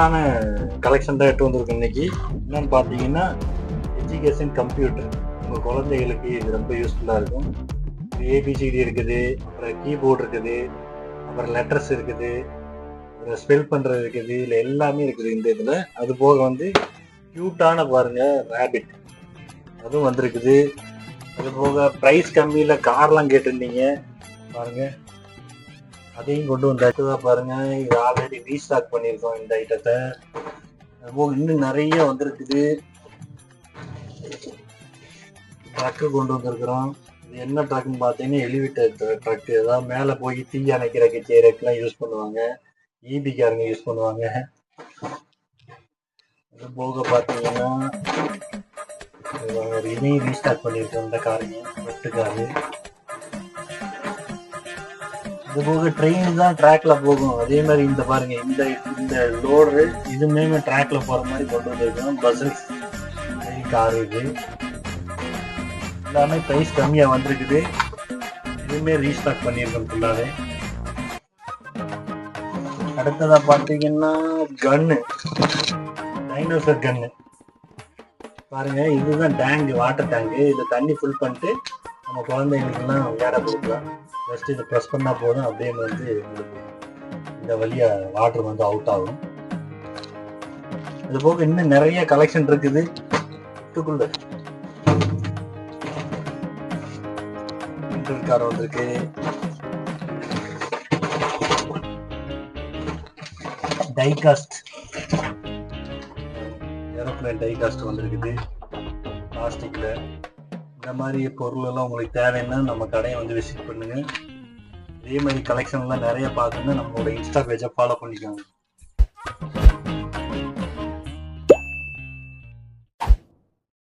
சூப்பரான கலெக்ஷன் தான் எடுத்து வந்திருக்கோம் இன்னைக்கு. என்னன்னு பார்த்தீங்கன்னா எஜுகேஷன் கம்ப்யூட்டர். உங்கள் குழந்தைகளுக்கு இது ரொம்ப யூஸ்ஃபுல்லாக இருக்கும். ஏபிசிடி இருக்குது, அப்புறம் கீபோர்டு இருக்குது, அப்புறம் லெட்டர்ஸ் இருக்குது, அப்புறம் ஸ்பெல் பண்ணுறது இருக்குது, இதில் எல்லாமே இருக்குது இந்த இதில். அது போக வந்து க்யூட்டான பாருங்க ரேபிட் அதுவும் வந்திருக்குது. அது போக ப்ரைஸ் கம்மியில் கார்லாம் கேட்டிருந்தீங்க பாருங்க, அதையும் கொண்டு வந்தாச்சுதான் பாருங்க. இது ஆல்ரெடி ரீஸ்டாக் பண்ணியிருக்கோம் இந்த ஐட்டத்தை. அதுபோக இன்னும் நிறைய வந்திருக்குது. ட்ரக்கு கொண்டு வந்திருக்கிறோம். இது என்ன ட்ரக்குன்னு பார்த்தீங்கன்னா எலிவேட்டர் ட்ரக்கு. அதாவது மேலே போய் தீ அணைக்கிறக்கு செய்யறதுக்குலாம் யூஸ் பண்ணுவாங்க, ஈபிக்காரங்க யூஸ் பண்ணுவாங்க. அது போக பார்த்தீங்கன்னா இதையும் ரீஸ்டாக் பண்ணியிருக்கோம் இந்த காரையும், வெட்டு காரு. இது போக ட்ரெயின் தான் ட்ராக்ல போகும். அதே மாதிரி இந்த பாருங்க, இந்த இந்த லோடு இதுமே ட்ராக்ல போற மாதிரி கொண்டு வந்திருக்கோம். பஸ்ஸஸ் காரு இது எல்லாமே ப்ரைஸ் கம்மியா வந்திருக்குது. இதுவுமே ரீஸ்டாக் பண்ணியிருக்கோம் ஃபுல்லாவே. அடுத்ததா பார்த்தீங்கன்னா கன்னு, டைனோசர் கன்னு பாருங்க. இதுதான் டேங்க், வாட்டர் டேங்கு. இதில் தண்ணி ஃபில் பண்ணிட்டு நம்ம குழந்தைங்களுக்குலாம் விளையாட கொடுக்கலாம். ஃபஸ்ட்டு இதை ப்ரெஸ் பண்ணால் போதும், அப்படியே வந்து உங்களுக்கு இந்த வழியாக வாட்டர் வந்து அவுட் ஆகும். இது போக இன்னும் நிறைய கலெக்ஷன் இருக்குது. இதுக்குள்ள கார் வந்திருக்கு, டைகாஸ்ட் ஏரோப்ளேன் டைகாஸ்ட் வந்திருக்குது பிளாஸ்டிக்ல. இந்த மாதிரி பொருள் எல்லாம் உங்களுக்கு தேவைன்னா நம்ம கடையை வந்து விசிட் பண்ணுங்க. இதே மாதிரி கலெக்ஷன்லாம் நிறைய பார்க்கணுன்னா நம்மளோட இன்ஸ்டா பேஜை ஃபாலோ பண்ணிக்கோங்க.